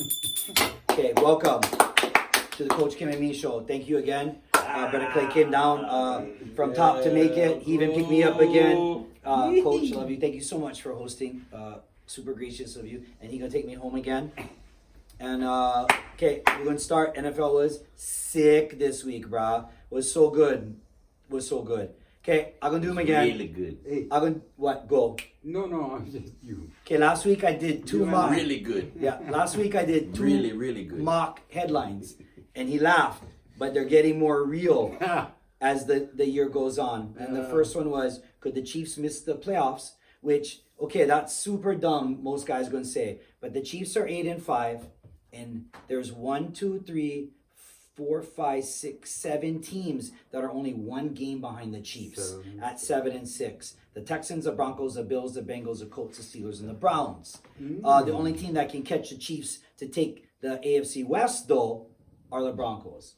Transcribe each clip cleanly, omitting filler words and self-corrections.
Okay, welcome to the Coach Kim and Me show. Thank you again. Brother Clay came down from top to make it. He even picked me up again. Coach, I love you. Thank you so much for hosting. Super gracious of you. And he's going to take me home again. And, okay, we're going to start. NFL was sick this week, brah. Was so good. Okay, I'm going to do them again. Really good. Hey. I'm going to, what, go? No, I'm just you. Okay, last week I did two mock. Really good. Yeah, last week I did two really good mock headlines. And he laughed. But they're getting more real as the year goes on. And the first one was, could the Chiefs miss the playoffs? Which, okay, that's super dumb, most guys going to say. But the Chiefs are 8-5. And there's 1, 2, 3, 4, 5, 6, 7 teams that are only one game behind the Chiefs at 7-6. The Texans, the Broncos, the Bills, the Bengals, the Colts, the Steelers, and the Browns. The only team that can catch the Chiefs to take the AFC West, though, are the Broncos.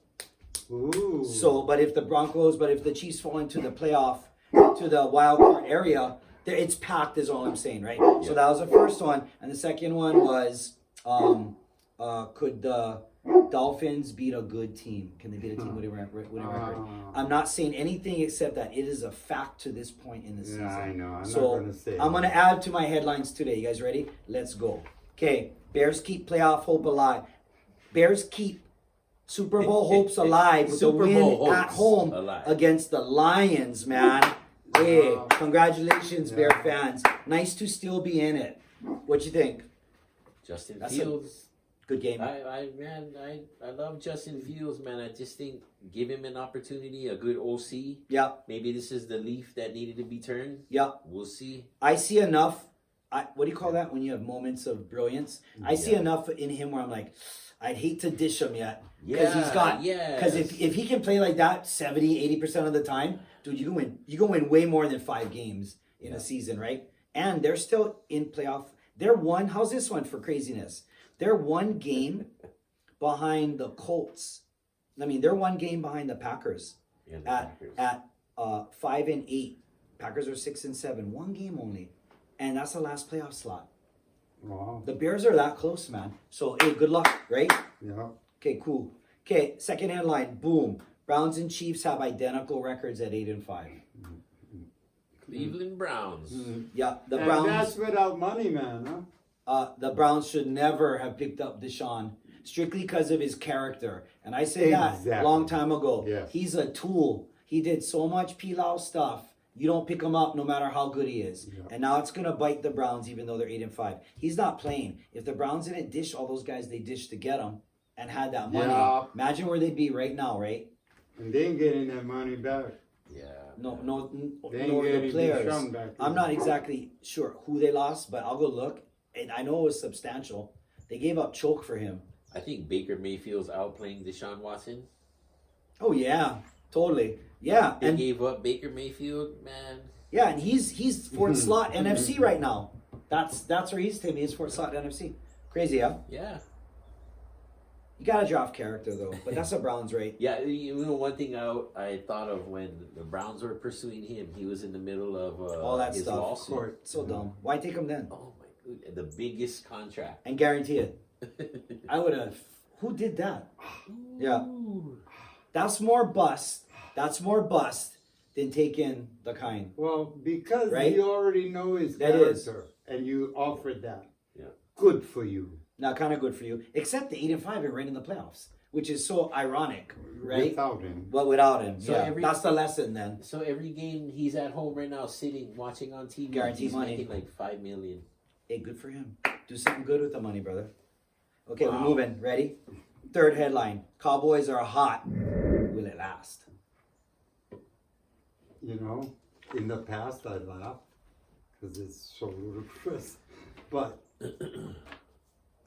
Ooh. So, but if the Chiefs fall into the playoff, to the wild card area, it's packed is all I'm saying, right? So that was the first one. And the second one was, could the Dolphins beat a good team? Can they beat a team with a record? I'm not saying anything except that it is a fact to this point in the season. Yeah, I know. I'm so not going to say I'm going to add to my headlines today. You guys ready? Let's go. Okay, Bears keep playoff hope alive. Bears keep Super Bowl hopes alive with a win at home against the Lions, man. Hey, congratulations, Bear fans. Nice to still be in it. What you think? Justin Fields. Good game. I love Justin Fields, man. I just think give him an opportunity, a good OC. Yeah. Maybe this is the leaf that needed to be turned. Yeah. We'll see. I see enough. What do you call that when you have moments of brilliance? I see enough in him where I'm like, I'd hate to dish him yet. Because he's got, because if he can play like that 70-80% of the time, dude, you can win way more than 5 games in a season, right? And they're still in playoff. They're one. How's this one for craziness? They're one game behind the Colts. I mean, they're one game behind the Packers at 5-8. Packers are 6-7. One game only, and that's the last playoff slot. Wow. The Bears are that close, man. So, hey, good luck, right? Yeah. Okay, cool. Okay, second headline, boom. Browns and Chiefs have identical records at 8-5. Cleveland Browns. Yeah, the And Browns. that's without money, man, huh? The Browns should never have picked up Deshaun strictly because of his character. And I said that a long time ago. Yes. He's a tool. He did so much pilau stuff. You don't pick him up no matter how good he is. Yeah. And now it's going to bite the Browns even though they're 8-5. He's not playing. If the Browns didn't dish all those guys they dished to get him and had that money, imagine where they'd be right now, right? And they ain't getting that money back. Yeah. No, they the players. I'm not there. exactly sure who they lost, but I'll go look. And I know it was substantial. They gave up choke for him. I think Baker Mayfield's outplaying Deshaun Watson. Oh yeah, totally. Yeah, They and gave up Baker Mayfield, man. yeah, and he's fourth slot NFC right now. That's where he's taking. He's fourth slot NFC. Crazy, huh? Yeah. You gotta draft character though, but that's the Browns, right? Yeah, you know, one thing I thought of when the Browns were pursuing him, he was in the middle of all that his stuff. lawsuit. So dumb. Why take him then? Oh my god, the biggest contract. And guarantee it. I would have. Who did that? Yeah. That's more bust. That's more bust than taking the kind. Well, because right? you already know his that character, and you offered that. Yeah. Good for you. Not kind of good for you. Except the 8-5 and right in the playoffs, which is so ironic, right? Without him. Well, without him. So yeah. That's the lesson then. So every game he's at home right now, sitting, watching on TV, Guaranteed he's money. making like $5 million. Hey, good for him. Do something good with the money, brother. Okay, we're moving. Ready? Third headline. Cowboys are hot. Will it last? You know, in the past I laughed because it's so ludicrous. But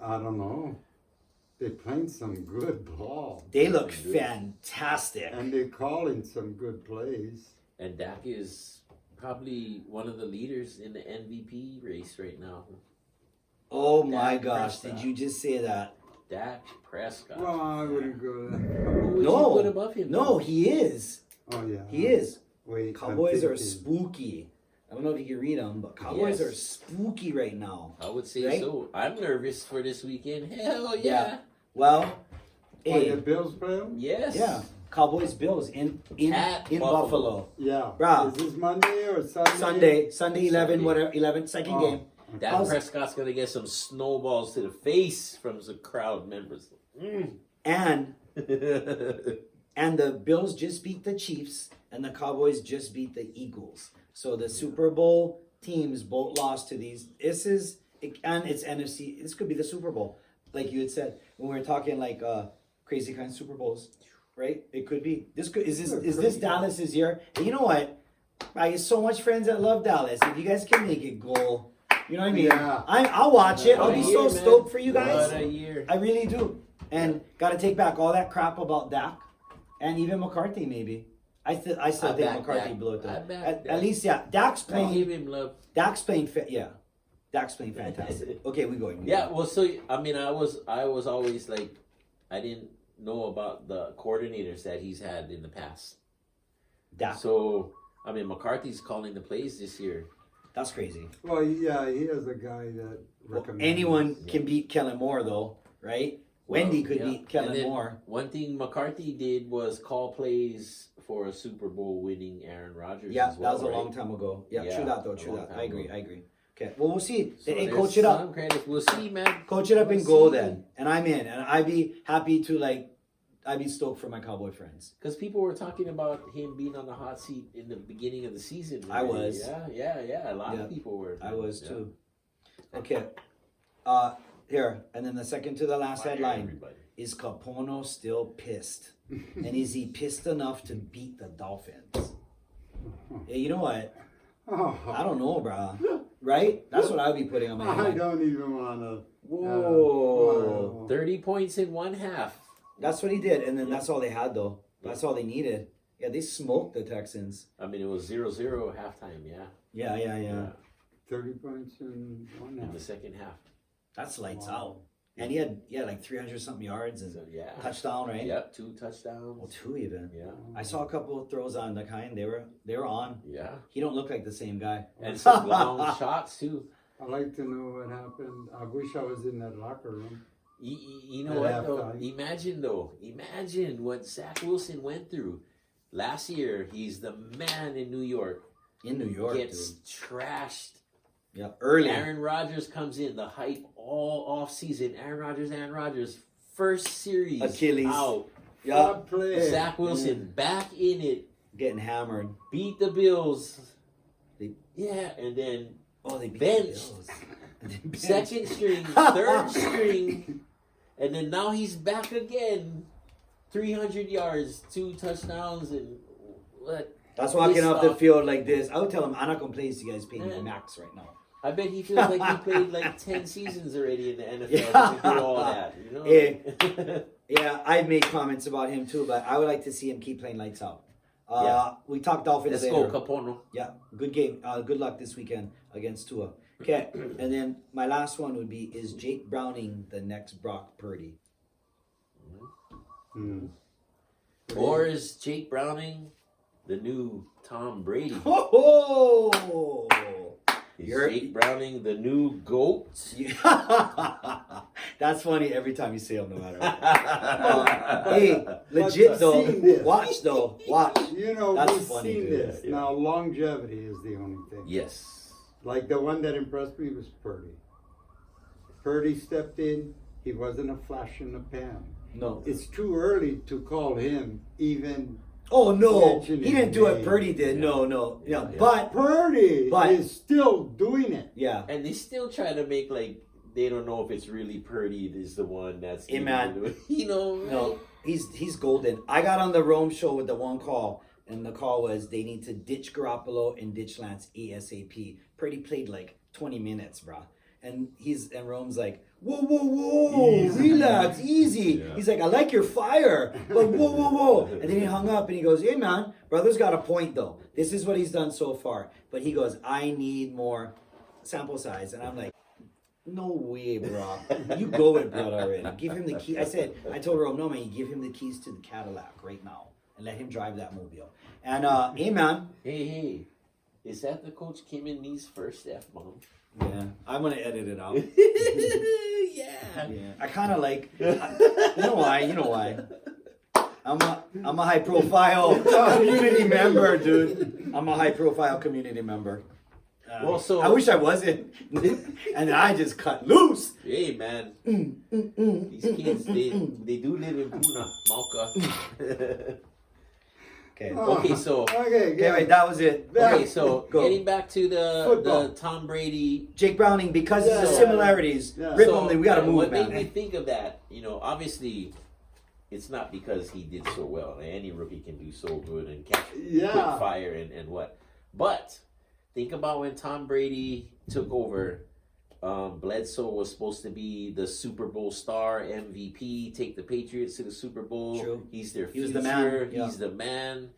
I don't know. They're playing some good ball. They look fantastic. And they're calling some good plays. And Dak is probably one of the leaders in the MVP race right now. Oh my Dak gosh, Prescott. did you just say that? Dak Prescott. Well, I wouldn't go there. Who would No. you put above him? No, he is. Oh, yeah. He is. Wait, Cowboys I'm are thinking. spooky. don't know if you can read them, but Cowboys Yes. are spooky right now. I would say Right? so. I'm nervous for this weekend. Hell yeah. Well, Play the hey, Bills play 'em? Yes. yeah, Cowboys Bills in At Buffalo. Buffalo. Yeah. Bruh. Is this Monday or Sunday? Sunday 11 Sunday. whatever 11 second Oh. game. Dak How's- Prescott's gonna get some snowballs to the face from the crowd members. And and the Bills just beat the Chiefs and the Cowboys just beat the Eagles. So the Super Bowl teams both lost to these. And it's NFC. This could be the Super Bowl, like you had said when we were talking like crazy kind of Super Bowls, right? It could be. Is this Dallas's year? And you know what? I have so much friends that love Dallas. If you guys can make it goal, you know what I mean? Yeah. I'll watch it. I'll be so man. stoked for you guys. What a year. I really do. And got to take back all that crap about Dak and even McCarthy, maybe. I still I think back McCarthy Dak. blew it though. I back At Dak. least, yeah. Dak's I give playing. him love. Dak's playing. Dak's playing fantastic. Okay, we going. Yeah, well, so I mean, I was always like, I didn't know about the coordinators that he's had in the past. Dak. So I mean, McCarthy's calling the plays this year. That's crazy. Well, yeah, he is a guy that recommends. Anyone can beat Kellen Moore, though, right? Wendy could yeah. beat And Kellen then Moore. One thing McCarthy did was call plays for a Super Bowl winning Aaron Rodgers. Yeah, as well, that was a right? long time ago. Yeah, Yeah, true that though. a True long that. time I agree. ago. I agree. Okay. Well, we'll see. So Hey, there's coach it up. some credit. We'll see, man. Coach it up and We'll go see. then. And I'm in. And I'd be happy to I'd be stoked for my Cowboy friends. Because people were talking about him being on the hot seat in the beginning of the season. I right? was. Yeah. A lot Yeah. of people were. I was Yeah. too. Okay. Here, and then the second to the last Fire headline everybody. is Capono still pissed, and is he pissed enough to beat the Dolphins? Yeah, you know what? Oh, I don't know, bro. Right? That's what I would be putting on my I headline. don't even want to. Whoa. 30 points in one half. That's what he did, and then that's all they had though. That's all they needed. Yeah, they smoked the Texans. I mean, it was 0-0 halftime. Yeah. Yeah. 30 points in one In the half. second half. That's lights Wow. out. And he had like 300 something yards and So yeah. touchdown, right? Yep. 2 touchdowns. Well, 2 even. Yeah. I saw a couple of throws on the kind. They were on. Yeah. He don't look like the same guy. And some long shots too. I'd like to know what happened. I wish I was in that locker room. You know At what though? halftime. Imagine what Zach Wilson went through. Last year, he's the man in New York. In New York, Gets dude. trashed. Yeah, early. Aaron Rodgers comes in, the hype all off season. Aaron Rodgers, first series Achilles. out. Yeah, What play? Zach Wilson back in it, getting hammered. beat the Bills. They- Yeah, and then Oh, they beat Bench. the Bills. And then bench. second string, third string, and then now he's back again. 300 yards, 2 touchdowns, and what? That's walking Pissed off the off. field like this. I would tell him, I'm not going to play this. You guys pay me Man. max right now. I bet he feels like he played like 10 seasons already in the NFL Yeah. to do all that. You know? Yeah. Yeah, I've made comments about him too, but I would like to see him keep playing lights out. We talked Dolphins Let's later. go, Capono. Yeah, good game. Good luck this weekend against Tua. Okay, and then my last one would be, is Jake Browning the next Brock Purdy? Hmm. Or is Jake Browning the new Tom Brady? Oh! Is You're- Jake Browning the new GOAT? That's funny every time you say him, no matter what. Hey, legit I've though. seen this. Watch though. Watch. You know, That's we've funny, seen dude. this. Yeah. Now, longevity is the only thing. Yes. Like the one that impressed me was Purdy. Purdy stepped in. He wasn't a flash in the pan. No. It's too early to call him even. Oh no, Mention he his didn't do what name. Purdy did. Yeah. No. Yeah, Yeah. but Purdy But- is still doing it. yeah. And they still try to make like they don't know if it's really Purdy is the one that's Hey, man. able to do it. You know, right? No, he's golden. I got on the Rome show with the one call, and the call was they need to ditch Garoppolo and ditch Lance ASAP. Purdy played like 20 minutes, bro. And Rome's like, whoa, Easy. relax, easy. Yeah. He's like, I like your fire, but whoa. And then he hung up and he goes, hey man, brother's got a point though. This is what he's done so far. But he goes, I need more sample size. And I'm like, no way, bro. You go with blood already. Give him the key. I told Rome, no man, you give him the keys to the Cadillac right now and let him drive that mobile. And hey man, Hey, Is that the Coach Kim and Me's first F-bomb? Yeah, I'm gonna edit it out. Yeah. Yeah, I kind of like. You know why? You know why? I'm a high profile community member, dude. I'm a high profile community member. Well, so I wish I wasn't, and I just cut loose. hey, man, these kids they do live in Puna, Mauka. Okay. Okay, so Okay, Okay, wait, that was it. okay, so Go. getting back to the Football. Tom Brady. Jake Browning, because of the Yeah. similarities, Yeah. rip So, him. We gotta move, what made me man. think of that? Obviously, it's not because he did so well. Any rookie can do so good and catch Yeah. quick fire and what. But think about when Tom Brady took over. Bledsoe was supposed to be the Super Bowl star, MVP, take the Patriots to the Super Bowl. True. He's their He future. was the man, yeah. He's the man.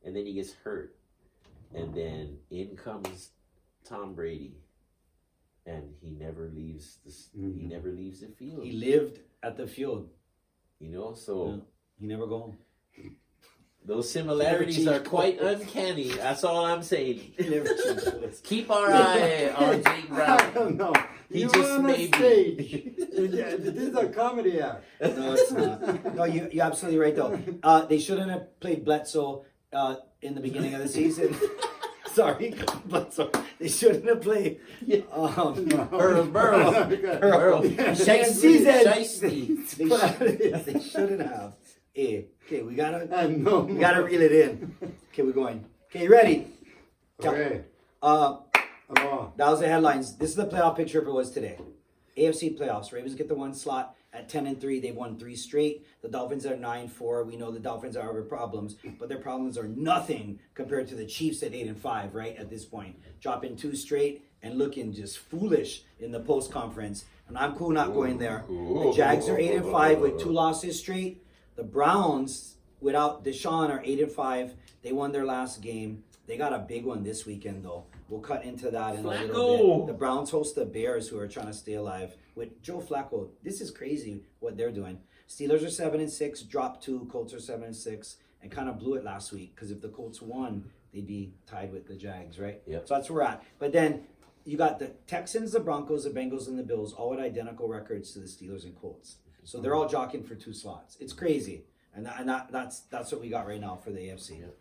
And then he gets hurt. And then in comes Tom Brady. And he never leaves he never leaves the field. He lived at the field. So Yeah. He never go home. those similarities are changed quite clothes. uncanny. That's all I'm saying. He never changed clothes. Keep our eye on Jake I Brown. don't know. He You just on a made me. stage. This is a comedy act. No, it's not. No, you're absolutely right, though. They shouldn't have played Bledsoe in the beginning of the season. Sorry, Bledsoe. They shouldn't have played. Earl Burrow. Earl. Next season. Shiesty. They shouldn't have. Okay, we gotta No. we gotta reel it in. Okay, we're going. Okay, ready? Okay. That was the headlines. This is the playoff picture if it was today. AFC playoffs. Ravens get the one slot at 10-3. They've won 3 straight. The Dolphins are 9-4. We know the Dolphins are having problems, but their problems are nothing compared to the Chiefs at 8-5, right? At this point. Dropping 2 straight and looking just foolish in the post conference. And I'm cool not going there. The Jags are 8-5 with 2 losses straight. The Browns, without Deshaun, are 8-5. They won their last game. They got a big one this weekend, though. We'll cut into that in a little Flacco. bit. The Browns host the Bears, who are trying to stay alive. With Joe Flacco, this is crazy what they're doing. Steelers are 7-6, dropped 2. Colts are 7-6, and kind of blew it last week. Because if the Colts won, they'd be tied with the Jags, right? Yep. So that's where we're at. But then you got the Texans, the Broncos, the Bengals, and the Bills, all with identical records to the Steelers and Colts. So they're all jockeying for 2 slots. It's crazy, and that's what we got right now for the AFC. Yep.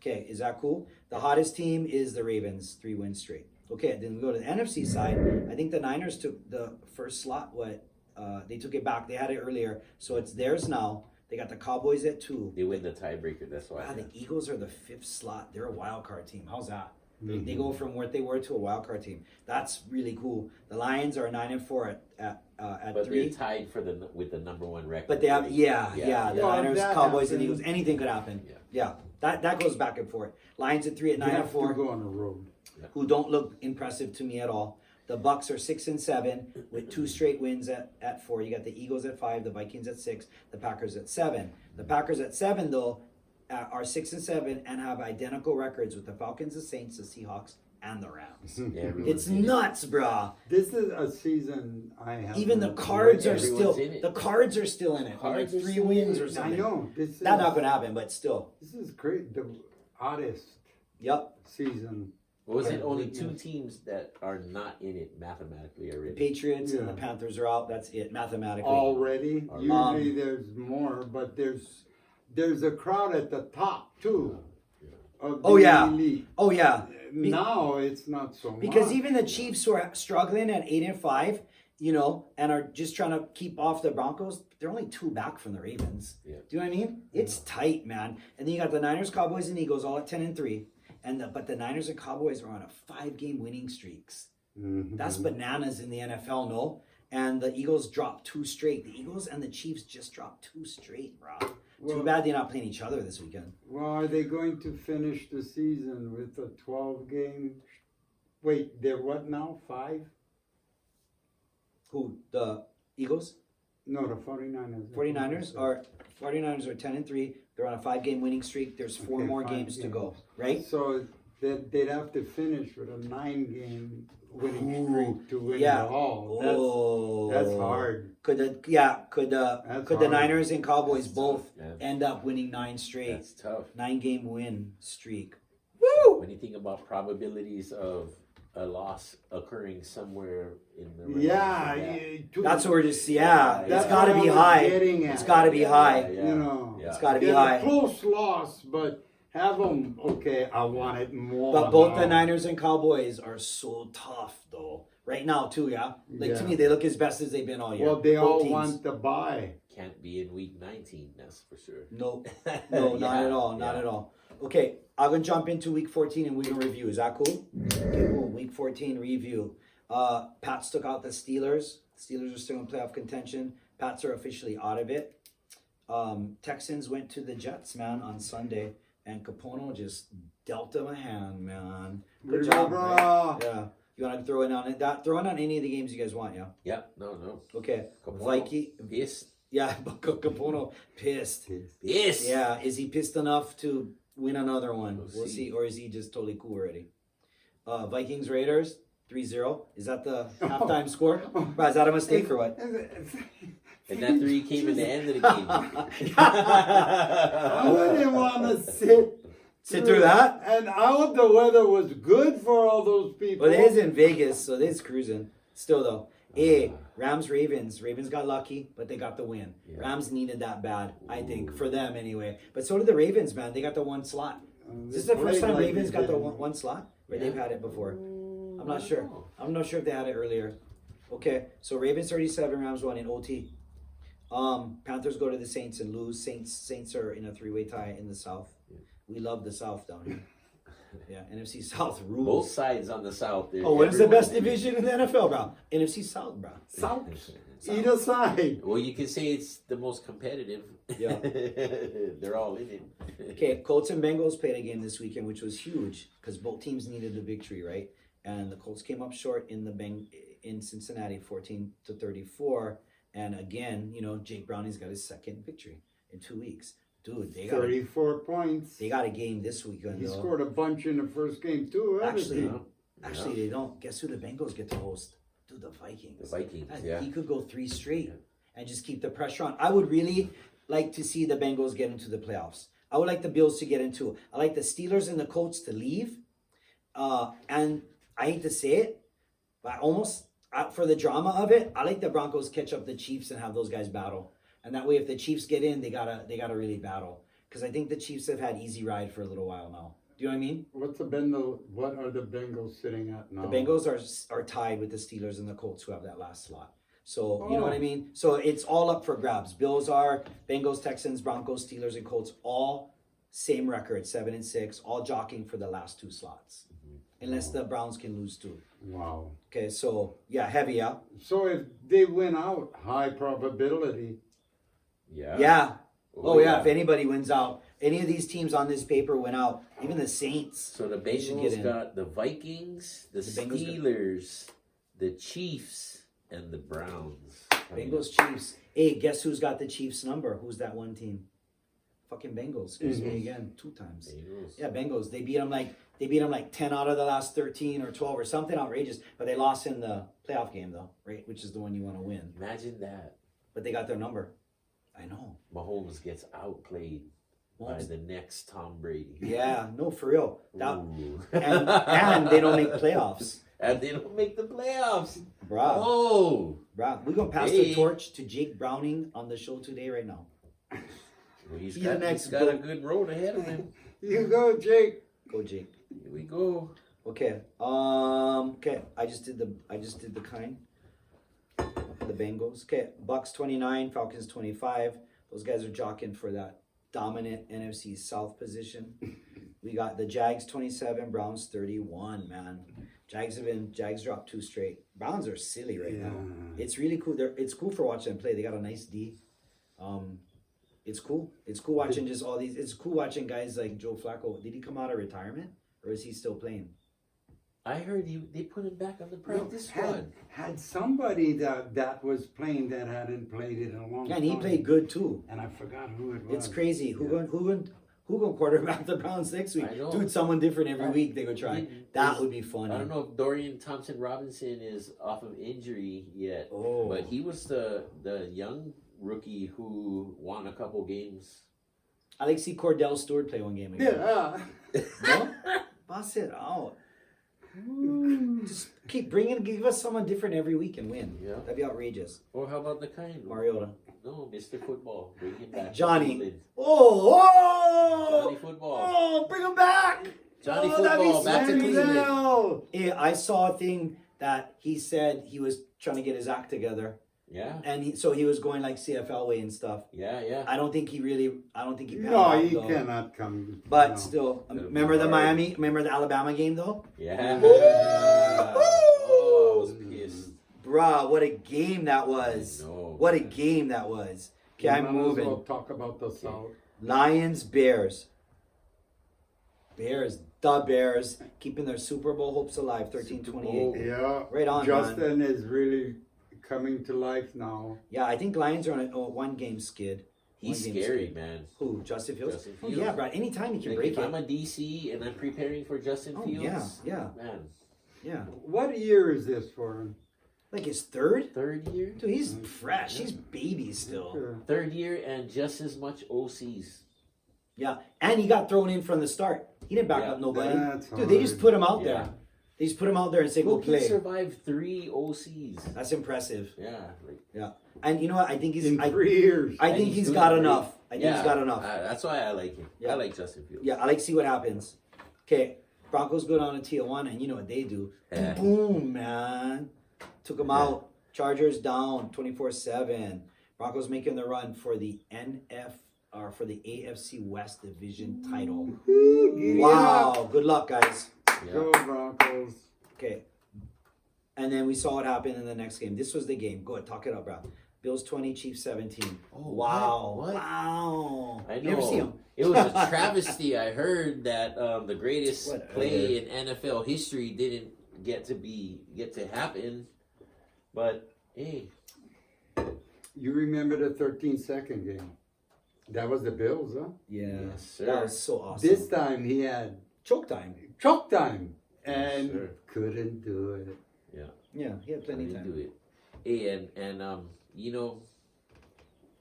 Okay, is that cool? The hottest team is the Ravens, 3 wins straight. Okay, then we go to the NFC side. I think the Niners took the first slot. They took it back. They had it earlier, so it's theirs now. They got the Cowboys at 2. They win the tiebreaker. That's why. Wow, the Eagles are the 5th slot. They're a wild card team. How's that? They go from what they were to a wild card team. That's really cool. The Lions are 9-4 at But 3. they're tied with the number 1 record. But they have, yeah. The Well, Niners, that Cowboys, and happens. Eagles. Anything could happen. Yeah. That goes back and forth. Lions at 3 at You have to 9-4, go on the road. who don't look impressive to me at all. The Bucks are 6-7 with 2 straight wins at 4. You got the Eagles at 5, the Vikings at 6, the Packers at 7. The Packers at 7 though are 6-7 and have identical records with the Falcons, the Saints, the Seahawks, and the Rams. Yeah, everyone's It's in it. nuts, brah. This is a season I have. Even the Cards are Everyone's still in it. in it. Cards Like are 3 still wins or I something. know. This is That's not gonna happen, but still. This is great. The hottest Yep. season. Was it only 2 teams that are not in it mathematically The already? Patriots and the Yeah. Panthers are out. That's it, mathematically. Already. Already. Usually there's more, but there's a crowd at the top too. Of Oh, the yeah. elite. Oh yeah. Now it's not so Because much. even the Chiefs who are struggling at 8-5, and are just trying to keep off the Broncos, they're only 2 back from the Ravens. Yeah. Do you know what I mean? It's tight, man. And then you got the Niners, Cowboys, and Eagles all at 10-3. But the Niners and Cowboys are on a 5-game winning streaks. Mhm. That's bananas in the NFL, no? And the Eagles dropped 2 straight. The Eagles and the Chiefs just dropped 2 straight, bro. Too Well- bad they're not playing each other this weekend. Well, are they going to finish the season with a 12-game? Wait, they're what now? 5? Who? The Eagles? No, the 49ers. 49ers are 10-3. They're on a 5-game winning streak. There's 4 Okay, more 5 games to games. go, right? So they'd have to finish with a 9-game winning streak to win Yeah. it all. Oh, That's hard. Could the hard. Niners and Cowboys both Yeah. end up winning 9 straight? That's tough. 9-game win streak. Woo! When you think about probabilities of a loss occurring somewhere in the range Yeah, of that. That's what we're just, it's That's got to what be I was high. getting It's at. got to be high. You know, Yeah. It's got to be get high. a close loss, but have them. Okay, I want it more. But both the now. Niners and Cowboys are so tough, though. Right now, too, yeah? Like, to Yeah. me, they look as best as they've been all year. Well, they Both all teams. want to buy. Can't be in week 19, that's for sure. No, no, not at all. Not at all. Okay, I'm going to jump into week 14 and we can review. Is that cool? Okay, cool. Week 14 review. Pats took out the Steelers. Steelers are still in playoff contention. Pats are officially out of it. Texans went to the Jets, man, on Sunday. And Capono just dealt them a hand, man. Good job, right? Yeah. You want to throw in on it? Throw in on any of the games you guys want, yeah? Yeah, no. Okay. Capono, Viking. pissed. Yeah, but Capono pissed. Pissed. Yeah, is he pissed enough to win another one? We'll We'll see. see. Or is he just totally cool already? Vikings Raiders 3-0. Is that the halftime score? Bro, is that a mistake or what? And that 3 came in the end of the game. I wouldn't want to sit through that? And out the weather was good for all those people. Well, it is in Vegas, so it's cruising. Still though. Rams Ravens. Ravens got lucky, but they got the win. Yeah. Rams needed that bad, I think, for them anyway. But so did the Ravens, man. They got the one slot. Is this the first time Ravens got the one slot? Or they've had it before? I'm not sure. I'm not sure if they had it earlier. Okay, so Ravens 37, Rams 1 in OT. Panthers go to the Saints and lose. Saints are in a 3-way tie in the South. We love the South down here. Yeah, NFC South rules. Both sides on the South. Oh, what is the best division in the NFL, bro? NFC South, bro. South. Either side. Well, you can say it's the most competitive. Yeah. They're all in it. Okay, Colts and Bengals played a game this weekend, which was huge because both teams needed a victory, right? And the Colts came up short in Cincinnati, 14-34. And again, Jake Browning's got his second victory in 2 weeks. Dude, they got 34 points. They got a game this weekend. He though. scored a bunch in the first game too. Actually, they don't. Guess who the Bengals get to host? Dude, the Vikings. The Vikings, yeah. He could go 3 straight and just keep the pressure on. I would really like to see the Bengals get into the playoffs. I would like the Bills to get into. I like the Steelers and the Colts to leave. And I hate to say it, but for the drama of it, I like the Broncos catch up the Chiefs and have those guys battle. And that way, if the Chiefs get in, they gotta really battle. Because I think the Chiefs have had easy ride for a little while now. Do you know what I mean? What are the Bengals sitting at now? The Bengals are tied with the Steelers and the Colts who have that last slot. So, you know what I mean? So it's all up for grabs. Bills are Bengals, Texans, Broncos, Steelers, and Colts, all same record, 7-6, all jockeying for the last 2 slots. Unless the Browns can lose 2. Wow. Okay, so, yeah, heavy, yeah? So if they win out, high probability. Yeah. Yeah. Oh, Oh, yeah, yeah. if anybody wins out. Any of these teams on this paper win out. Even the Saints. So the should get Bengals in. got the Vikings, the Bengals got- Steelers, the Chiefs, and the Browns. Bengals, Chiefs. Hey, guess who's got the Chiefs number? Who's that one team? Fucking Bengals. Excuse me again, 2 times. Bengals. Yeah, Bengals. They beat them like 10 out of the last 13 or 12 or something outrageous. But they lost in the playoff game though, right? Which is the one you want to win. Imagine that. But they got their number. I know. Mahomes gets outplayed by the next Tom Brady. Yeah, no, for real. Ooh. And they don't make playoffs. And they don't make the playoffs. Bruh. Oh. Bruh. We're going to pass the torch to Jake Browning on the show today right now. Well, he's He's got, the next he's got a good road ahead of him. You go, Jake. Go, Jake. Here we go. Okay. Okay. I just did the kind. The Bengals. Okay. Bucks 29, Falcons 25. Those guys are jockeying for that dominant NFC South position. We got the Jags 27, Browns 31, man. Jags dropped 2 straight. Browns are silly right now. It's really cool. It's cool for watching them play. They got a nice D. It's cool. It's cool watching just all these. It's cool watching guys like Joe Flacco. Did he come out of retirement or is he still playing? I heard they put him back on the practice squad. Had somebody that was playing that hadn't played it in a long time. And he played good too. And I forgot who it was. It's crazy. Who going quarterback the Browns next week? Dude, someone different every week they go try. That would be fun. I don't know if Dorian Thompson-Robinson is off of injury yet. Oh. But he was the young rookie who won a couple games. I like to see Cordell Stewart play one game again. Yeah. No? Bust it out. Just keep give us someone different every week and win. Yeah. That'd be outrageous. Or how about the kind? Mariota. No, Mr. Football. Bring him back. Johnny. Oh! Johnny Football. Oh, bring him back! Johnny that'd be Football, back to sweet. Cleveland. Yeah, I saw a thing that he said he was trying to get his act together. Yeah. And so he was going like CFL way and stuff. Yeah. I don't think he panned No, out, he though. cannot come. But no. still, Gotta be remember the hard. remember the Alabama game though? Yeah. Oh, I was pissed. Bruh, what a game that was. I know, What a man. game that was. Okay, We I'm might as moving. well talk about the South. Lions, Bears. The Bears, keeping their Super Bowl hopes alive, 13-28. Yeah. Right on, Justin is really coming to life now. Yeah, I think Lions are on a one-game skid. He's One game scary, skid. man. Who, Justin Fields? Justin Oh, Fields. yeah, bro. Anytime he can Like, break if it. I'm a DC and I'm preparing for Justin Oh, Fields, yeah. man, Yeah. What year is this for him? Like his third? third year, Dude, he's fresh. He's baby still. third year, and just as much OCs. Yeah, and he got thrown in from the start. He didn't back Yeah. up nobody. That's Dude, they just hard. put him out Yeah. there. They just put him out there and say, Who go can play. survive 3 OCs? That's impressive. Yeah, like, Yeah. And you know what? I think In 3 years. I and think he's doing got great. enough. I think Yeah, he's got enough. that's why I like him. Yeah. I like Justin Fields. Yeah, I like to see what happens. Okay, Broncos go down to Tijuana, and you know what they do. Yeah. Boom, man. Took them out. Chargers down 24-7. Broncos making the run for the for the AFC West division title. Wow. Good luck, guys. Yeah. Go Broncos. Okay. And then we saw what happened in the next game. This was the game. Go ahead, talk it up, bro. Bills 20, Chiefs 17. Oh, Wow. what? Wow. I know. You ever see him? It was a travesty. I heard that the greatest Whatever. play in NFL history didn't get to happen. But hey, You remember the 13-second game? That was the Bills, huh? Yeah. Yes, sir. That was so awesome. This time he had choke time. choke time and Yes, sir. couldn't do it. Yeah, he had plenty of didn't time. do it. Hey, and you know,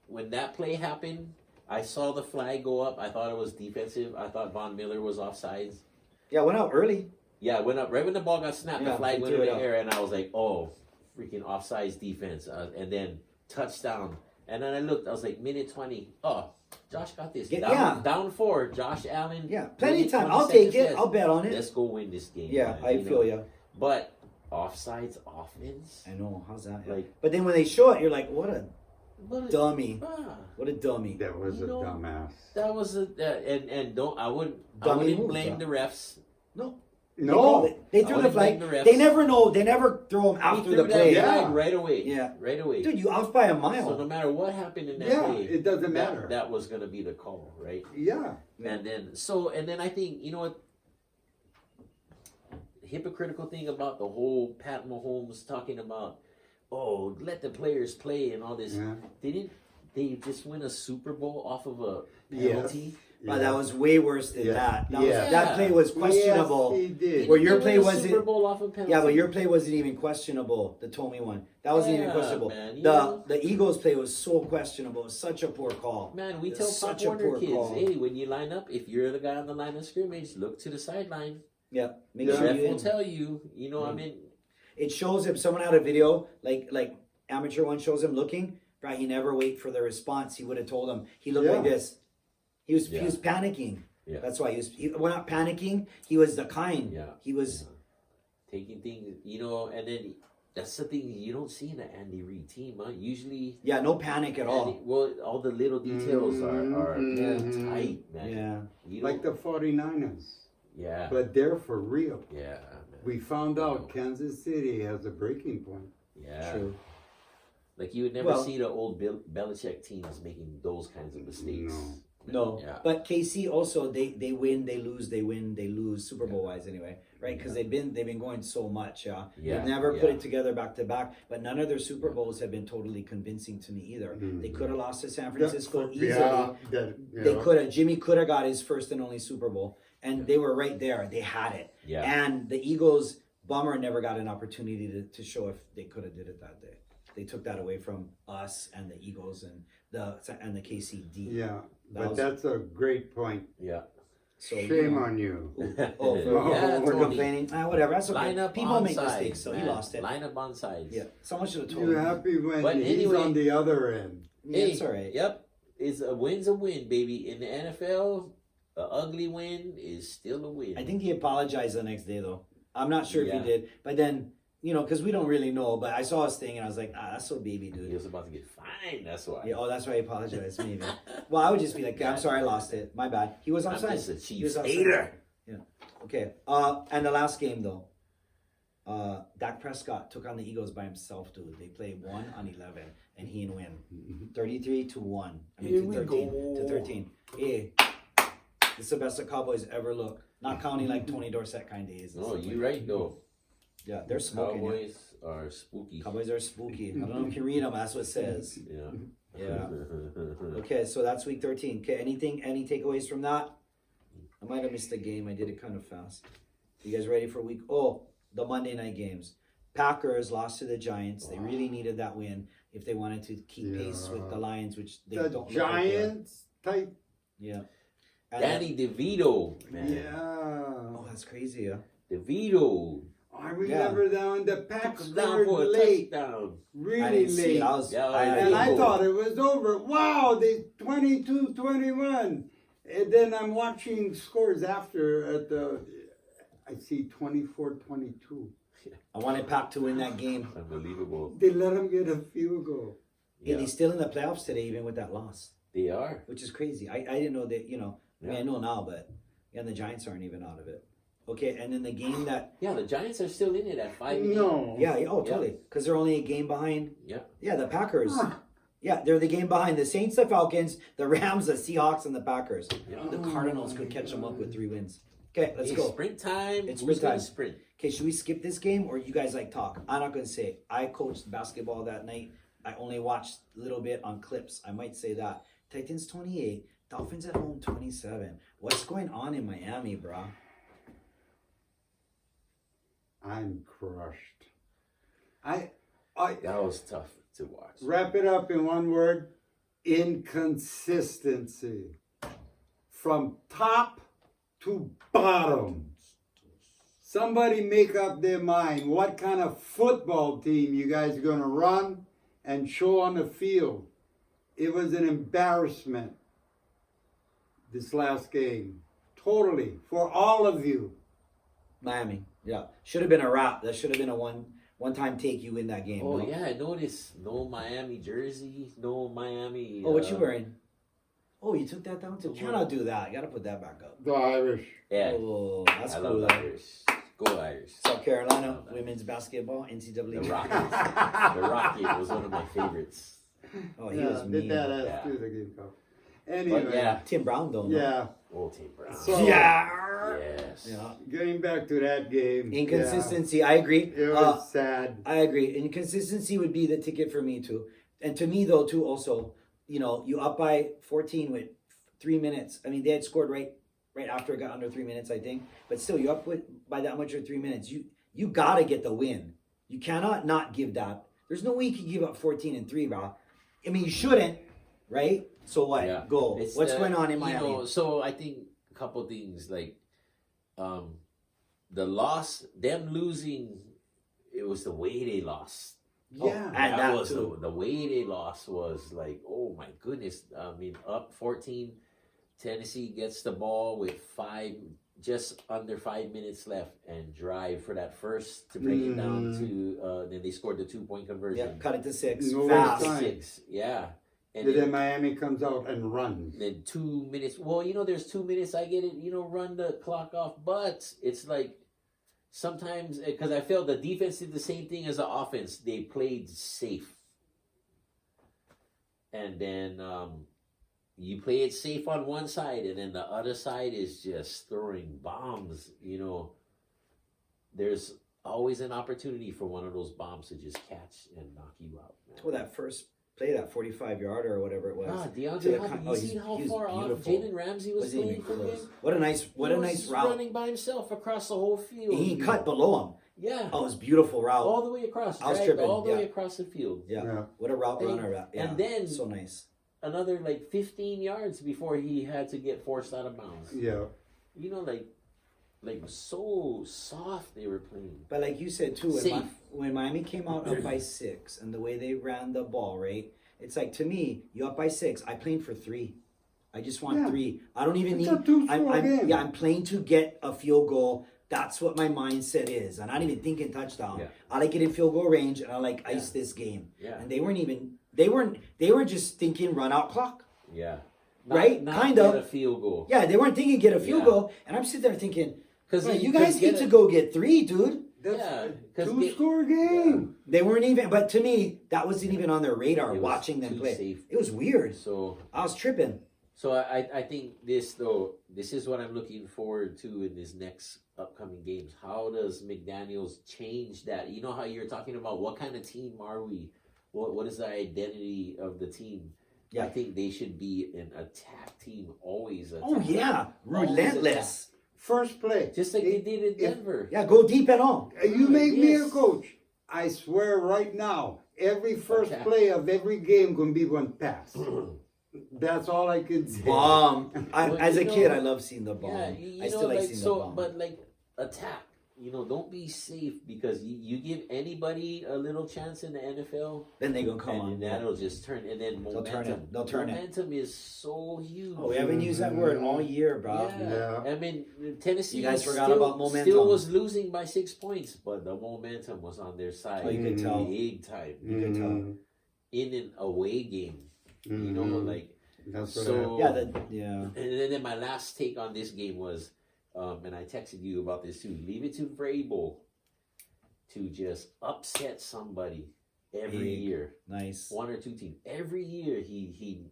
when that play happened, I saw the flag go up. I thought it was defensive. I thought Von Miller was offsides. Yeah, went out early. Yeah, it went up right when the ball got snapped. Yeah, the flag they went in threw the it up. air, and I was like, "Oh, freaking offsides defense!" And then touchdown. And then I looked. I was like, minute 20. Oh, Josh got this. Yeah. Down 4. Josh Allen. Yeah, plenty of minute time. I'll 20 take seconds it. left. I'll bet on it. Let's go win this game. Yeah, man, I you feel know. you. But offsides offense. I know. How's that? Like- but then when they show it, you're like, what a What a- dummy. ah, What a dummy. That was You a know, dumbass. that was a and don't I wouldn't Dummy move, blame yeah. the refs. No. No. They I threw the wouldn't flag. blame the refs. They never know. They never throw them He after threw the that play. Yeah. flag right away. Yeah. Right away. Dude, you off by a So no mile. matter what happened in that Yeah, play, it doesn't matter. That was gonna be the call, right? Yeah. And then I think, you know what, hypocritical thing about the whole Pat Mahomes talking about, oh, let the players play and all this. Yeah. They just win a Super Bowl off of a Yes. penalty. But that was way worse than Yeah. that. Yeah. That play was questionable. Yes, he did. Where your They play win a wasn't- Super Bowl off a penalty. Yeah, but your play wasn't even questionable. The Tommy one. That wasn't even Yeah, questionable. man, you the know. the Eagles play was so questionable. It was such a poor call. Man, we It's tell such Pop a Warner poor kids, call. hey, when you line up, if you're the guy on the line of scrimmage, look to the sideline. Yeah, make The sure ref you will in. tell you, you know, I mean, It shows if someone had a video, like amateur one shows him looking, right? He never wait for the response. He would have told him. He looked like Yeah. this. He was Yeah. panicking. Yeah. That's why we're not panicking. He was the kind. Yeah. He was. taking things, you know, and then that's the thing you don't see in an Andy Reid team, huh? Usually, Yeah, no panic at all. well, all the little details are Mhm. tight, man. Yeah. You Like don't- the 49ers. yeah, But they're for real. yeah, man. We found out Kansas City has a breaking point. Yeah. True. Like you would never Well- see the old Belichick teams making those kinds of mistakes. No, Yeah. but KC also they win, they lose, they win, they lose Super Bowl wise anyway, right? Because they've been going so much. Yeah, They've never put yeah. it together back to back, but none of their Super Bowls have been totally convincing to me either. Mhm. They could have lost to San Francisco easily. Yeah, They could have. Jimmy could have got his first and only Super Bowl, and they were right there. They had it. Yeah. And the Eagles, bummer, never got an opportunity to show if they could have did it that day. They took that away from us and the Eagles and the KCD. Yeah, That but was- that's a great point. Yeah. So Shame on you. Oh, Yeah, we're Tony. complaining. Whatever. That's okay. Line up People on make sides, mistakes, so he man. lost it. Line up on sides. Yeah, someone should have told You him. happy when But he's anyway- on the other end. Yeah, Hey, it's all right. Yep. It's a win's a win, baby. In the NFL, an ugly win is still a win. I think he apologized the next day, though. I'm not sure if Yeah. he did, but then because we don't really know. But I saw his thing and I was like, that's so baby, he dude. was about to get fined. That's why. Yeah, that's why he apologized. Maybe. Well, I would just be like, I'm sorry, I lost it. My bad. He was I'm offside. just a He Chiefs was offside. hater. Okay. And the last game though, Dak Prescott took on the Eagles by himself, dude. They played 1-11, and he didn't win. 33-1. I mean, Here to we 13. go. To 13. Hey, this is the best the Cowboys ever look. Not counting like Tony Dorsett kind of days. and Oh, stuff you like right though. that. Yeah, they're smoking. Yeah. Cowboys are spooky. Cowboys are spooky. I don't know if you can read them. That's what it says. Yeah. Yeah. Okay, so that's week 13. Okay, any takeaways from that? I might have missed a game. I did it kind of fast. You guys ready for the Monday night games? Packers lost to the Giants. They really needed that win if they wanted to keep pace with the Lions, which they The don't. look like they are. Giants type. Yeah. And Danny DeVito, man. Yeah. oh, that's crazy. Yeah. DeVito. I remember down the Took Packs him down scored for a late, touchdown. I really didn't see late. it. I was. Yeah, And I Cool. thought it was over. Wow, they 22-21. And then I'm watching scores after I see 24-22. I wanted Pac to win that game. Unbelievable. They let them get a field goal. And Yeah, he's still in the playoffs today, even with that loss, they are. which is crazy. I didn't know that. I mean, I know now, but the Giants aren't even out of it. Okay, and then the game that Yeah, the Giants are still in it at 5-8. No. yeah, totally, because they're only a game behind. Yeah. Yeah, the Packers. Yeah, they're the game behind the Saints, the Falcons, the Rams, the Seahawks, and the Packers. Yeah. The Cardinals could catch them up with 3 wins. Okay, let's Hey, go. Sprint time. It's Who's sprint gonna time. sprint? Okay, should we skip this game or you guys like talk? I'm not gonna say it. I coached basketball that night. I only watched a little bit on clips. I might say that. Titans 28, Dolphins at home 27. What's going on in Miami, bro? I'm crushed. I That was tough to watch. wrap it up in one word: inconsistency. From top to bottom. Somebody make up their mind what kind of football team you guys are going to run and show on the field. It was an embarrassment, this last game. Totally. For all of you. Miami. Yeah. Should have been a wrap. That should have been a one-time take you in that game. Oh no? yeah, I noticed. No Miami jersey. No Miami. Oh, what you wearing? Oh, you took that down too? You cannot do that. You gotta put that back up. The Irish. Yeah. Oh, that's I cool. love though. Irish. Go Irish. South Carolina women's basketball NCAA. The Rocket. The Rocket was one of my favorites. Oh, he was mean. did that Yeah. through the game cup. Anyway. But yeah. Tim Brown though. no? Yeah. Oh, Tim Brown. So- Yes. Yeah. Getting back to that game. Inconsistency. I agree. Yeah, it was sad. I agree. Inconsistency would be the ticket for me too. And to me though too also, you up by 14 with 3 minutes. I mean, they had scored right after it got under 3 minutes, I think. But still, you up by that much or 3 minutes. You gotta get the win. You cannot not give that. There's no way you can give up 14-3, bro. I mean, you shouldn't, right? So what? Yeah. Go. It's What's the- going on in Miami? So I think a couple things like the loss, them losing, it was the way they lost. Yeah. And that was too. the way they lost was like, oh my goodness. I mean, up 14, Tennessee gets the ball with just under 5 minutes left and drive for that first to bring it down to then they scored the 2-point conversion. Yeah, cut it to 6. No Fast. time. 6, yeah. And And then Miami comes out and runs. then 2 minutes. Well, there's 2 minutes. I get it. Run the clock off. But it's like sometimes because I felt the defense did the same thing as the offense. They played safe, and then you play it safe on one side, and then the other side is just throwing bombs. There's always an opportunity for one of those bombs to just catch and knock you out. Man. Well, that first play, that 45-yarder or whatever it was. Ah, to the DeAndre con- Hopkins, you he's- seen how he was far off beautiful. Jalen Ramsey was Wasn't even playing for close. him? What a nice He was nice route. running by himself across the whole field. He cut below him. Yeah. Oh, it was a beautiful route. All the way across. I was Dragged tripping, all the yeah. way across the field. Yeah. Yeah. What a route Hey, runner. Yeah. and then- so nice. Another 15 yards before he had to get forced out of bounds. Yeah. you know, like so soft they were playing. But like you said too, Safe. when Miami came out up by 6 and the way they ran the ball, right? It's like, to me, you up by 6. I playing for 3. I just want 3. I don't even It's need. a two-score game. Yeah, I'm playing to get a field goal. That's what my mindset is. I'm not even thinking touchdown. Yeah. I like it in field goal range, and I like ice this game. Yeah. And they were just thinking run out clock. Yeah. Right? Not Kind get of. a field goal. Yeah, they weren't thinking get a field Yeah. goal, and I'm sitting there thinking, Because you guys need to go get 3, dude. That's Yeah, a 'cause two-score game. They weren't even, but to me, that wasn't even on their radar. It was Watching them too play, safe. it was weird. So I was tripping. I think this is what I'm looking forward to in this next upcoming games. How does McDaniels change that? You know how you're talking about what kind of team are we? What is the identity of the team? Yeah. I think they should be an attack team, always attack. Oh yeah, Always relentless. First play. Just like they did in Denver. Yeah, go deep and all. You make me a Yes. coach. I swear right now, every first Okay. play of every game gonna be one pass. That's all I can say. Bomb. Well, As a you kid, know- I love seeing the bomb. Yeah, you I know, still like like seeing so, the bomb. but like attack. You know, don't be safe because you give anybody a little chance in the NFL, Then they gonna come and on. that'll just turn. And then They'll turn momentum. it. They'll turn it. Momentum is so huge. Oh, we haven't used that word all year, bro. Yeah. I mean, Tennessee. You guys forgot still, about momentum. Still was losing by 6 points, but the momentum was on their side. Oh, you could tell. Big time. You could tell. In an away game, you know, like That's what so. Yeah. And then my last take on this game was, and I texted you about this too. Leave it to Vrabel to just upset somebody every Big. year. Nice. 1 or 2 teams. Every year he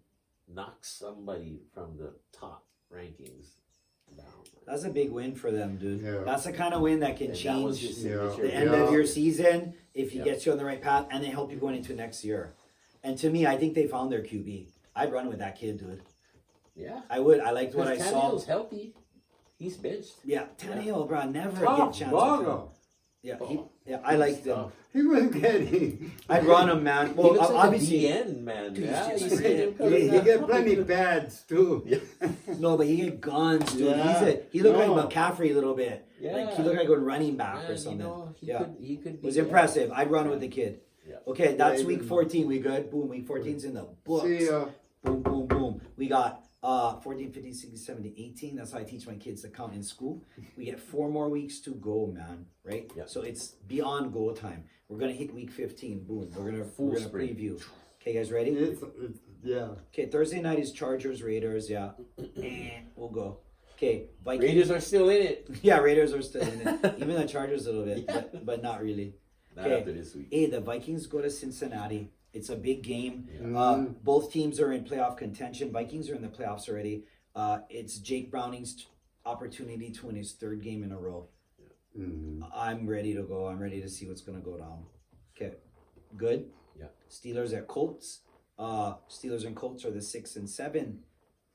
knocks somebody from the top rankings down. That's a big win for them, dude. Yeah. That's the kind of win that can And that was change his Yeah. signature. the end Yeah. of your season if he Yeah. gets you on the right path, and they help you going into next year. And to me, I think they found their QB. I'd run with that kid, dude. Yeah. I would. I liked what I Because saw. Tannehill's healthy. He's benched. Yeah, Tannehill, bro, never Tough get a chance. with him. bugger. Yeah, I liked him. He was getting. I'd run him, man. He Well, looks like obviously, a DN, man. Dude, Yeah, he's you just see him great. coming He out. get plenty pads too. no, but he get guns, dude. Yeah. He looked No. like McCaffrey a little bit. Yeah. Like he looked like a running back Man, or something. You know, Yeah. he could It be was there. impressive. I'd run with the kid. Yeah. Okay, that's Yeah, week even- 14. We good? Boom. Week 14's in the books. See ya. Boom, boom, boom. We got 14, 15, 16, 17, 18. That's how I teach my kids to count in school. We get 4 more weeks to go, man. Right? Yeah. So it's beyond goal time. We're gonna hit week 15. Boom. We're gonna sprint. preview. Okay, guys, ready? It's yeah. Okay, Thursday night is Chargers, Raiders. Yeah. We'll go. Okay, Vikings. Raiders are still in it. Yeah, Raiders are still in it. Even the Chargers a little bit, Yeah. but not really. Not Okay. after this week. Hey, the Vikings go to Cincinnati. It's a big game. Yeah. Both teams are in playoff contention. Vikings are in the playoffs already. It's Jake Browning's opportunity to win his 3rd game in a row. I'm ready to go. I'm ready to see what's going to go down. Okay, good. Yeah. Steelers at Colts. Steelers and Colts are the 6 and 7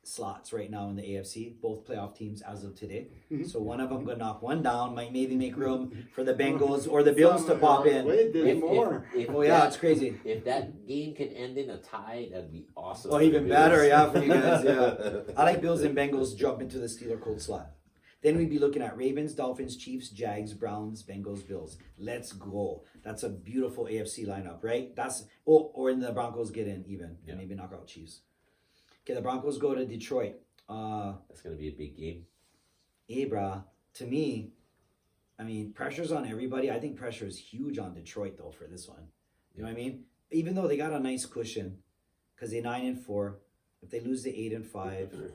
slots right now in the AFC. Both playoff teams as of today. So one of them gonna knock one down. Might maybe make room for the Bengals or the Bills to pop in. Wait, there's more. Oh yeah, it's crazy. If that game can end in a tie, that'd be awesome. Oh, for even the better, Bills. yeah, for you guys. Yeah, I like Bills and Bengals jump into the Steeler Colts slot. Then we'd be looking at Ravens, Dolphins, Chiefs, Jags, Browns, Bengals, Bills. Let's go. That's a beautiful AFC lineup, right? Or in the Broncos get in even and maybe knock out Chiefs. Okay, the Broncos go to Detroit. That's gonna be a big game. Hey, brah, to me, I mean, pressure's on everybody. I think pressure is huge on Detroit though for this one. You know what I mean? Even though they got a nice cushion, because they're 9 and 4. If they lose, they're 8 and 5.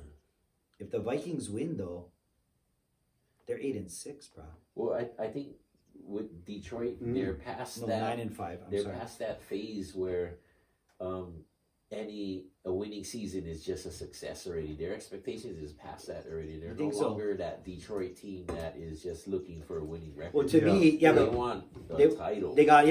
If the Vikings win though, they're 8 and 6, bro. Well, I think with Detroit, they're past No, that. 9 and 5. I'm They're sorry. past that phase where a winning season is just a success already. Their expectations is past that already. They're I no think so. longer that Detroit team that is just looking for a winning record. Well, to me, yeah, they but want the they- title. they got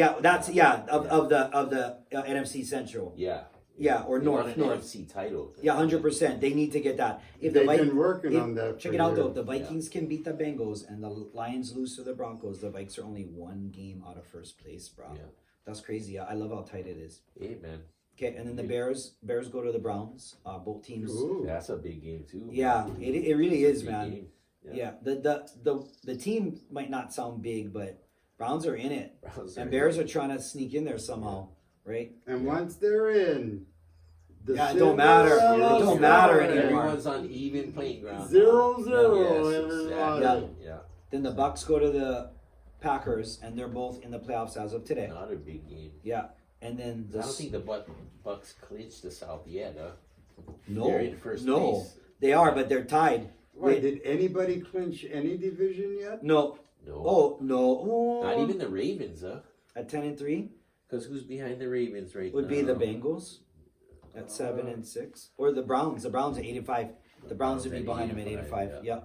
of the NFC Central. yeah, Yeah, or They North. want an NFC title. Yeah, 100%. They need to get that. If They've the been working on that. check for it out though. years. If the Vikings can beat the Bengals and the Lions lose to the Broncos, the Vikes are only 1 game out of first place, bro. Yeah. That's crazy. I love how tight it is. Hey man, Okay, and then the Bears go to the Browns. Both teams. Ooh. that's a big game too. Yeah, it really is, Big man. game. Yeah. The team might not sound big, but Browns are in it. Browns And are Bears are trying to sneak in there somehow, right? And once they're in, Yeah, it don't matter. It Cinderella don't matter story. anymore. Everyone's on even playing ground. 0-0, Yes, everybody. exactly. Yeah. Then the Bucks go to the Packers, and they're both in the playoffs as of today. Another big game. Yeah, and then I don't think the Bucks clinched the South yet, huh? no, They're in first no, place. they are, but they're tied. Wait, did anybody clinch any division yet? No. No. Oh no. Oh. Not even the Ravens, huh? At 10-3 Because who's behind the Ravens right would now? be the Bengals at 7-6, or the Browns. The Browns at 85. The Browns would be behind them at 85. Yeah.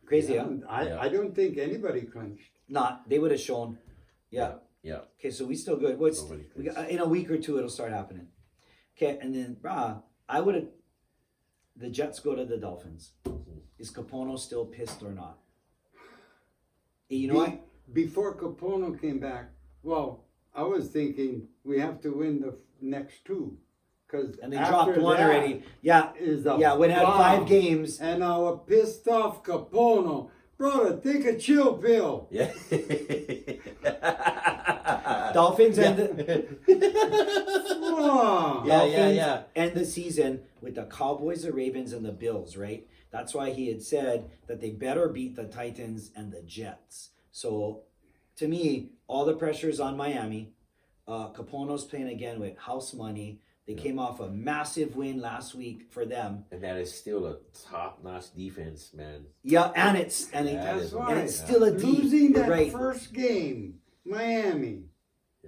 Crazy, huh? I don't think anybody clinched. Not. They would have shown. Yeah. Yeah. Okay, so we still good. What's Nobody we clinched. got, in a week or two? It'll start happening. Okay, and then I would have. The Jets go to the Dolphins. Is Capono still pissed or not? You know what? Before Capono came back, well, I was thinking we have to win the next two. Cause And they dropped one already. Yeah. Is a Yeah, when it had bomb. 5 games. And our pissed off Capono. Brother, take a chill pill. Yeah. Dolphins end the, Oh. Yeah. end the season with the Cowboys, the Ravens, and the Bills, right? That's why he had said that they better beat the Titans and the Jets. So, to me, all the pressure is on Miami. Capono's playing again with house money. They came off a massive win last week for them. And that is still a top-notch defense, man. Yeah, and it's That's and right. it's still a deep, Losing that right? first game, Miami,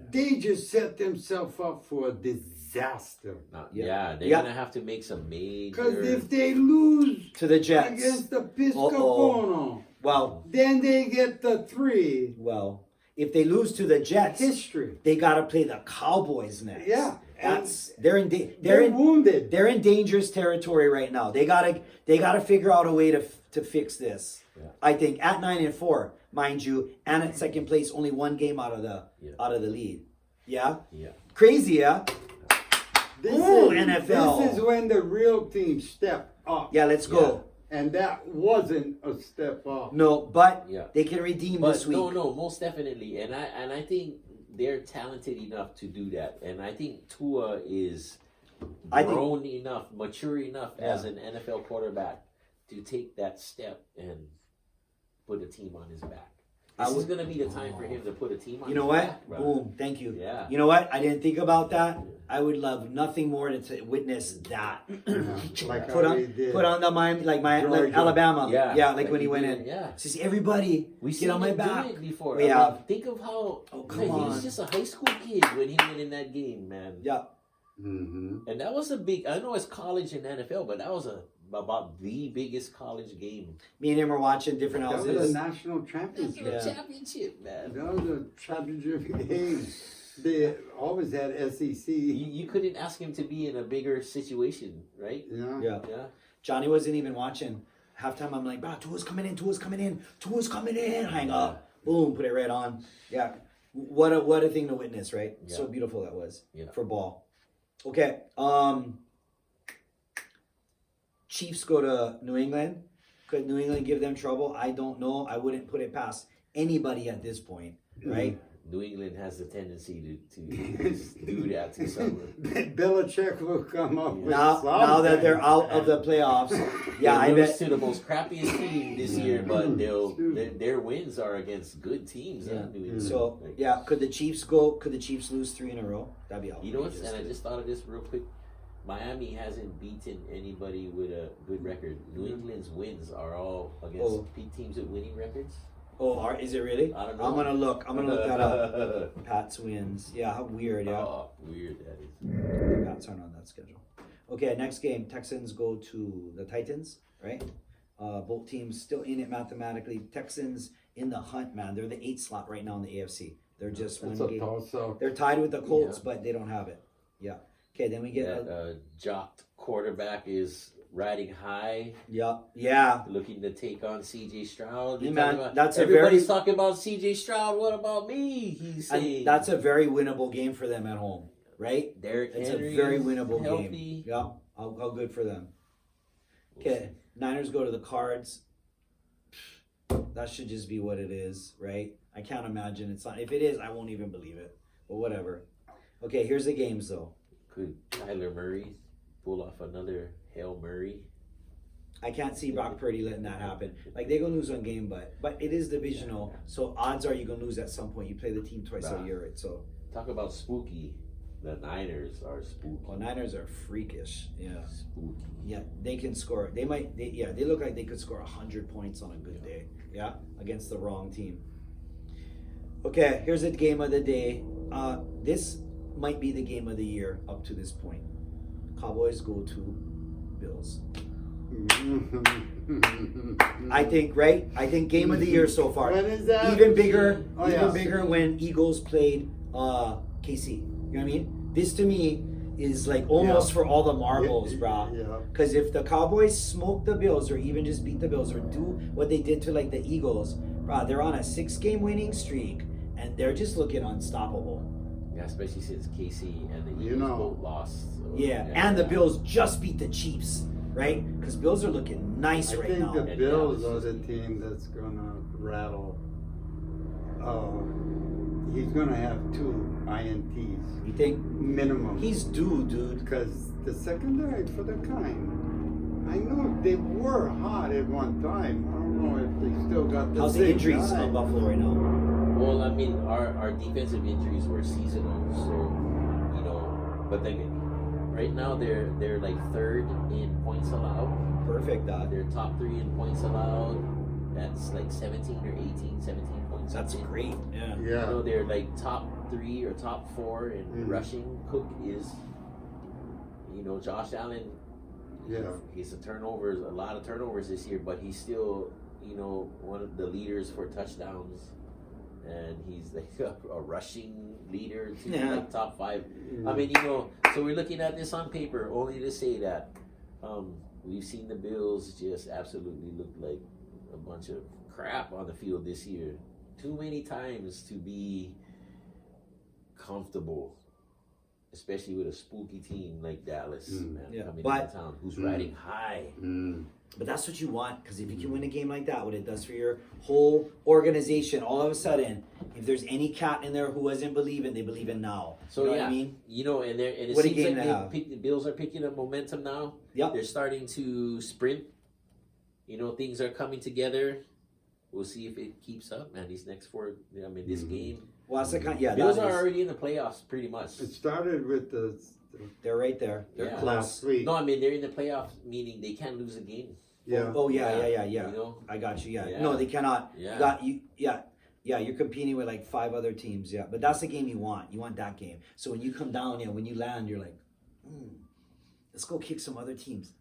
they just set themselves up for a disaster. They're Yeah. gonna have to make some major. Because if they lose To the Jets. against the Uh-oh. Piscopono, Well, then they get the 3. if they lose to the Jets, History. they got to play the Cowboys next. Yeah. They're They're wounded. They're in dangerous territory right now. They gotta figure out a way to fix this. Yeah. I think at 9-4, mind you, and at second place, only 1 game out of the lead. Yeah, Yeah. crazy. Yeah, Ooh, NFL. This is when the real team step up. yeah. Let's go. And that wasn't a step up. No, but Yeah. they can redeem But this week. no, most definitely, and I think they're talented enough to do that, and I think Tua is grown enough, mature enough as an NFL quarterback to take that step and put a team on his back. This is going to be the time for him to put a team on You his know what? back. Bro. Boom. Thank you. Yeah. You know what? I didn't think about that. I would love nothing more to witness that. Like Put how on, they did. put on the Miami, like Georgia. Alabama. Yeah. like when he went did, in. Yeah. So see, everybody We get seen on my him back. do it before. We I mean, have. think of how come he on. was just a high school kid when he went in that game, man. Yeah. Mm-hmm. And that was a big. I know it's college and NFL, but that was about the biggest college game. Me and him were watching different That was a houses. national championship. That's a Yeah. championship, man. That was a championship game. They always had SEC. You couldn't ask him to be in a bigger situation, right? Yeah. Yeah. Yeah. Johnny wasn't even watching. Halftime, I'm like, bro, Tua's coming in. Hang up. Boom, put it right on. Yeah. What a thing to witness, right? Yeah. So beautiful that was Yeah. for ball. Okay. Chiefs go to New England. Could New England give them trouble? I don't know. I wouldn't put it past anybody at this point, right? New England has the tendency to do that to someone. Belichick will come up with Now that they're out of the playoffs, yeah, I They lose bet. to the most crappiest team this year, but their wins are against good teams. Yeah. New England. So Like, yeah, could the Chiefs lose 3 in a row? That'd be outrageous. you know what? And I just thought of this real quick. Miami hasn't beaten anybody with a good record. New England's wins are all against teams with winning records. Oh, is it really? I don't know. I'm gonna look that up. Pats wins. Yeah, how weird. Yeah, Oh, weird that is. the Pats aren't on that schedule. Okay, next game. Texans go to the Titans. Right. Both teams still in it mathematically. Texans in the hunt, man. They're the 8th slot right now in the AFC. They're just That's one a game. toss-up. They're tied with the Colts, Yeah. but they don't have it. Yeah. Okay, then we get. That jocked quarterback is riding high, Yeah. looking to take on CJ Stroud. Hey, You're man, talking about- that's a everybody's very- talking about CJ Stroud. What about me? He's saying And that's a very winnable game for them at home, right? Derrick It's Henry a very is winnable healthy. game. Yeah, how good for them. Okay, Niners go to the Cards. That should just be what it is, right? I can't imagine it's not. If it is, I won't even believe it. But whatever. Okay, here's the games though. Could Kyler Murray pull off another Hail Murray? I can't see Brock Purdy letting that happen. Like they're gonna lose one game, but it is divisional, so odds are you're gonna lose at some point. You play the team twice a year, right? So talk about spooky. The Niners are spooky. well, Niners are freakish. Yeah. Spooky. Yeah, they can score. They look like they could score 100 points on a good day. Yeah, against the wrong team. Okay, here's the game of the day. This might be the game of the year up to this point. Cowboys go to Bills. I think, right? I think game of the year so far. When is that? Even bigger, Oh, even yeah. bigger when Eagles played KC. You know what I mean? This to me is like almost for all the marbles, brah. Yeah. Because if the Cowboys smoke the Bills or even just beat the Bills or do what they did to like the Eagles, brah, they're on a 6-game winning streak and they're just looking unstoppable. Yeah, especially since Casey and the You Eagles know. both lost. So, Yeah, and the Bills just beat the Chiefs, right? Because Bills are looking nice I right think now. the And Bills Dallas are the is- team that's gonna rattle. He's gonna have 2 INTs You think minimum. he's due, dude? Because the secondary for the kind. I know they were hot at one time. I don't know if they still got the How's same the injuries guy. on Buffalo right now? Well, I mean, our defensive injuries were seasonal, so you know. But right now they're like 3rd in points allowed. Perfect, dog. They're top 3 in points allowed. That's like 17 or 18, 17 points. That's something. great. Yeah. You Yeah. know, they're like top 3 or top 4 in Mhm. rushing. Cook is, you know, Josh Allen. Yeah. He's a lot of turnovers this year, but he's still, you know, one of the leaders for touchdowns, and he's like a rushing leader to Yeah. like top 5. I mean, you know, so we're looking at this on paper only to say that we've seen the Bills just absolutely look like a bunch of crap on the field this year. Too many times to be comfortable, especially with a spooky team like Dallas, man, Yeah, coming but- into town, who's riding high. But that's what you want, because if you can win a game like that, what it does for your whole organization, all of a sudden, if there's any cat in there who wasn't believing, they believe in now. So you know yeah, what I mean? you know, and it What a seems game like to have. the Bills are picking up momentum now. Yep. They're starting to sprint. You know, things are coming together. We'll see if it keeps up, man. These next 4, I mean, this game. Well, that's the kind. Yeah, Bills that are is- already in the playoffs, pretty much. It started with the they're right there. They're Yeah. close. last week. No, I mean they're in the playoffs, meaning they can't lose a game. Yeah. Oh yeah. You know, I got you. Yeah. Yeah. No, they cannot. Yeah. You got you. Yeah. Yeah, you're competing with like 5 other teams. Yeah, but that's the game you want. You want that game. So when you come down, when you land, you're like, let's go kick some other teams.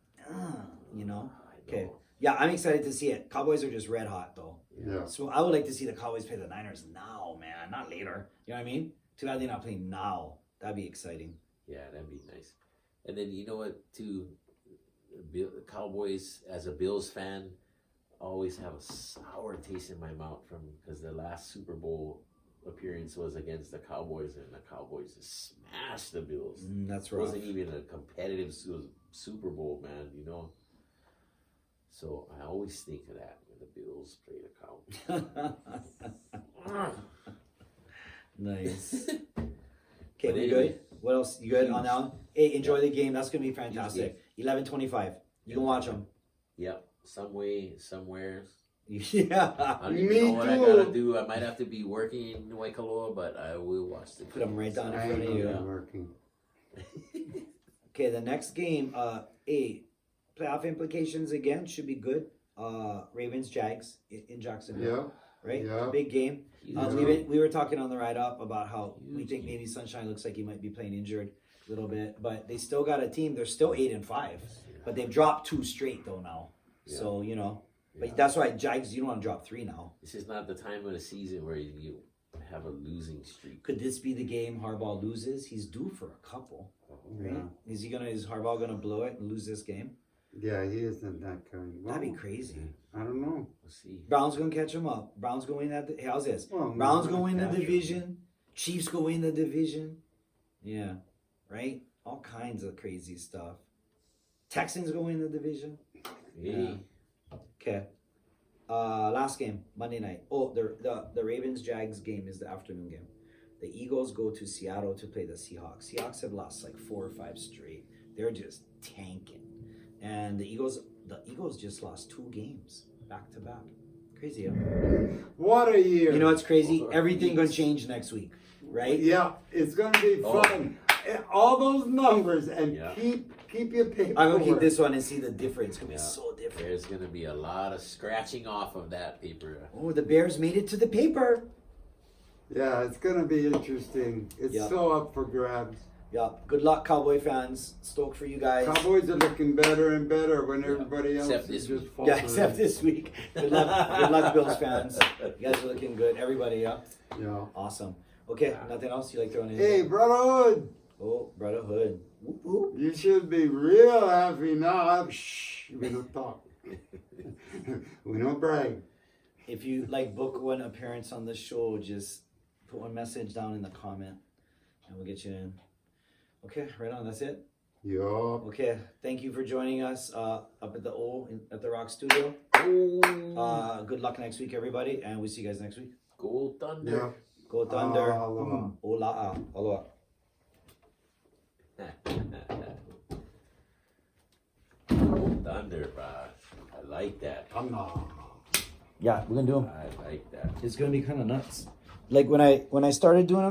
You know. Okay. Yeah, I'm excited to see it. Cowboys are just red hot though. Yeah. So I would like to see the Cowboys play the Niners now, man, not later. You know what I mean? Too bad they're not playing now. That'd be exciting. Yeah, that'd be nice. And then you know what? Too, Cowboys as a Bills fan, always have a sour taste in my mouth because the last Super Bowl appearance was against the Cowboys, and the Cowboys just smashed the Bills. That's It rough. wasn't even a competitive Super Bowl, man. You know. So I always think of that when the Bills play the Cowboys. Nice. Okay, But we anyway, good? What else? You good on huge. that one? Hey, enjoy the game. That's gonna be fantastic. game. 11:25. You can watch them. Yep, some way, somewhere. Yeah. I don't even Me know what I too. gotta do. I might have to be working in Waikoloa, but I will watch the Put 'em right down in I front of know you. they're working. Okay, the next game, playoff implications again should be good. Ravens Jags in Jacksonville, Yeah. right? Yeah. Big game. Yeah. We were talking on the ride up about how we Huge think game. maybe Sunshine looks like he might be playing injured a little bit, but they still got a team. They're still 8-5, but they've dropped 2 straight though now. Yeah. So you know, Yeah. but that's why Jags. You don't want to drop 3 now. This is not the time of the season where you have a losing streak. Could this be the game Harbaugh loses? He's due for a couple. Right? Yeah. Is Harbaugh gonna blow it and lose this game? Yeah, he isn't that kind. That'd be Well, crazy. I don't know. We'll see. Browns gonna catch him up. Browns go win that. How's this? Well, Browns no, go win the catch 'em. division. Chiefs go win the division. Yeah, right. All kinds of crazy stuff. Texans go win the division. Hey. Okay. Last game, Monday night. Oh, the Ravens Jags game is the afternoon game. The Eagles go to Seattle to play the Seahawks. Seahawks have lost like 4 or 5 straight. They're just tanking. And the Eagles just lost 2 games back to back. Crazy, huh? What a year. You know what's crazy? Those are Everything gonna beats. change next week, right? Yeah, it's gonna be fun. All those numbers and Yeah. keep your paper. I'm gonna keep this one and see the difference. It's gonna be Yeah. so different. There's gonna be a lot of scratching off of that paper. Oh, the Bears made it to the paper. Yeah, it's gonna be interesting. It's Yeah. so up for grabs. Yeah. Good luck, Cowboy fans. Stoked for you guys. Cowboys are looking better and better when everybody else Except is this just week. Yeah, faltering. except this week. Good luck, Bills fans. You guys are looking good. Everybody, yeah. Yeah. Awesome. Okay, nothing else you like throwing in? Hey, brotherhood, Oh, brotherhood. Whoop, whoop. you should be real happy now. Shh, we don't talk. We don't brag. If you like book one appearance on the show, just put one message down in the comment, and we'll get you in. Okay, right on. That's it. Yup. Okay, thank you for joining us up at the at the Rock Studio. Oh, Good luck next week, everybody, and we'll see you guys next week. Go Thunder. Yeah. Go Thunder. Aloha. Hola. Aloha. Go Thunder, bro. I like that. Come on. Yeah, we're gonna do them. I like that. It's gonna be kind of nuts. Like when I started doing them.